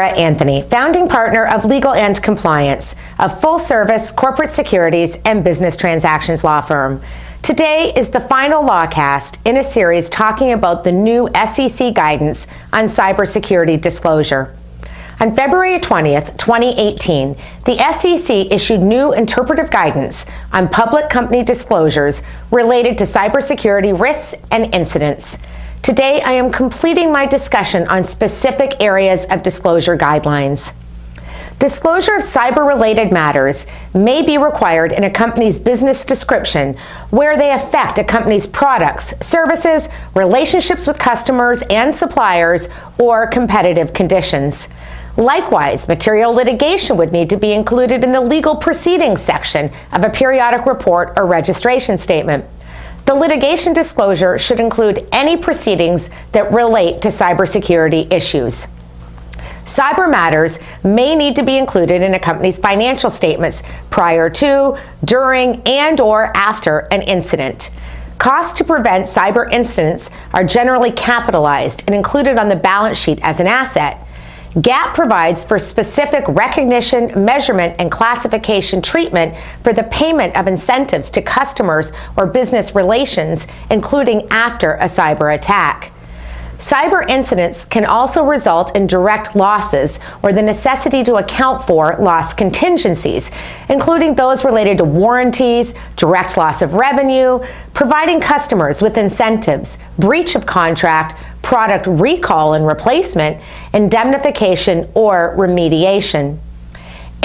Laura Anthony, founding partner of Legal and Compliance, a full-service corporate securities and business transactions law firm. Today is the final Lawcast in a series talking about the new SEC guidance on cybersecurity disclosure. On February 20th, 2018, the SEC issued new interpretive guidance on public company disclosures related to cybersecurity risks and incidents. Today, I am completing my discussion on specific areas of disclosure guidelines. Disclosure of cyber-related matters may be required in a company's business description where they affect a company's products, services, relationships with customers and suppliers, or competitive conditions. Likewise, material litigation would need to be included in the legal proceedings section of a periodic report or registration statement. The litigation disclosure should include any proceedings that relate to cybersecurity issues. Cyber matters may need to be included in a company's financial statements prior to, during, and/or after an incident. Costs to prevent cyber incidents are generally capitalized and included on the balance sheet as an asset. GAAP provides for specific recognition, measurement, and classification treatment for the payment of incentives to customers or business relations, including after a cyber attack. Cyber incidents can also result in direct losses or the necessity to account for loss contingencies, including those related to warranties, direct loss of revenue, providing customers with incentives, breach of contract, product recall and replacement, indemnification, or remediation.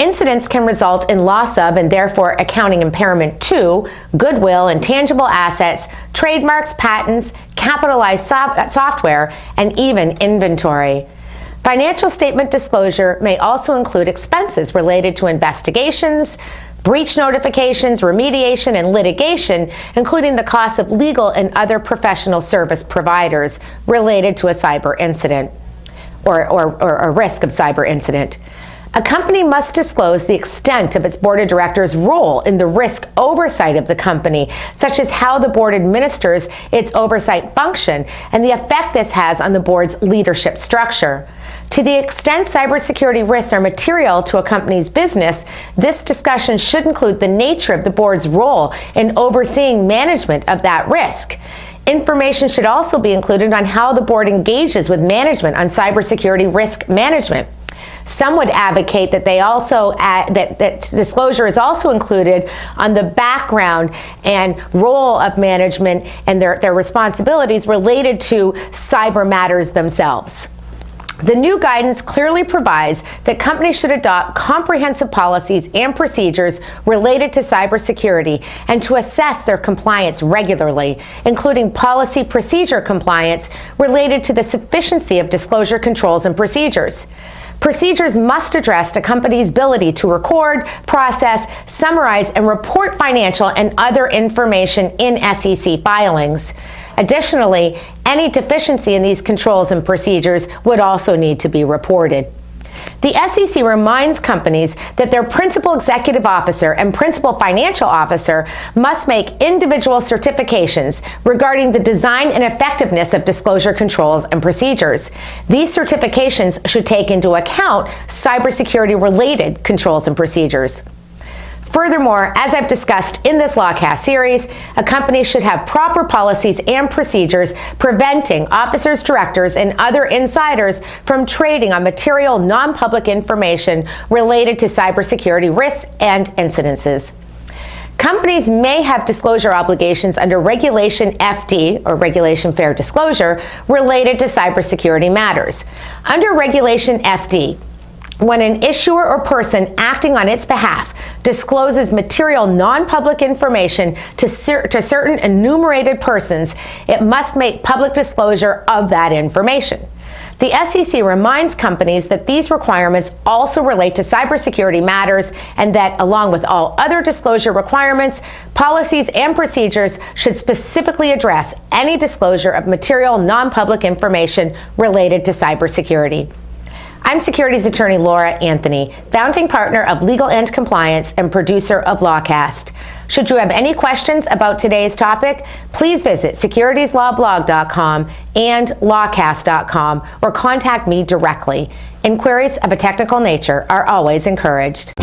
Incidents can result in loss of and therefore accounting impairment to goodwill and tangible assets, trademarks, patents, capitalized software, and even inventory. Financial statement disclosure may also include expenses related to investigations, breach notifications, remediation, and litigation, including the costs of legal and other professional service providers related to a cyber incident or a risk of cyber incident. A company must disclose the extent of its board of directors' role in the risk oversight of the company, such as how the board administers its oversight function and the effect this has on the board's leadership structure. To the extent cybersecurity risks are material to a company's business, this discussion should include the nature of the board's role in overseeing management of that risk. Information should also be included on how the board engages with management on cybersecurity risk management. Some would advocate that that disclosure is also included on the background and role of management and their responsibilities related to cyber matters themselves. The new guidance clearly provides that companies should adopt comprehensive policies and procedures related to cybersecurity and to assess their compliance regularly, including policy procedure compliance related to the sufficiency of disclosure controls and procedures. Procedures must address a company's ability to record, process, summarize, and report financial and other information in SEC filings. Additionally, any deficiency in these controls and procedures would also need to be reported. The SEC reminds companies that their principal executive officer and principal financial officer must make individual certifications regarding the design and effectiveness of disclosure controls and procedures. These certifications should take into account cybersecurity-related controls and procedures. Furthermore, as I've discussed in this Lawcast series, a company should have proper policies and procedures preventing officers, directors, and other insiders from trading on material non-public information related to cybersecurity risks and incidences. Companies may have disclosure obligations under Regulation FD, or Regulation Fair Disclosure, related to cybersecurity matters. Under Regulation FD, when an issuer or person acting on its behalf discloses material non-public information to certain enumerated persons, it must make public disclosure of that information. The SEC reminds companies that these requirements also relate to cybersecurity matters and that, along with all other disclosure requirements, policies and procedures should specifically address any disclosure of material non-public information related to cybersecurity. I'm securities attorney Laura Anthony, founding partner of Legal and Compliance and producer of Lawcast. Should you have any questions about today's topic, please visit securitieslawblog.com and lawcast.com or contact me directly. Inquiries of a technical nature are always encouraged.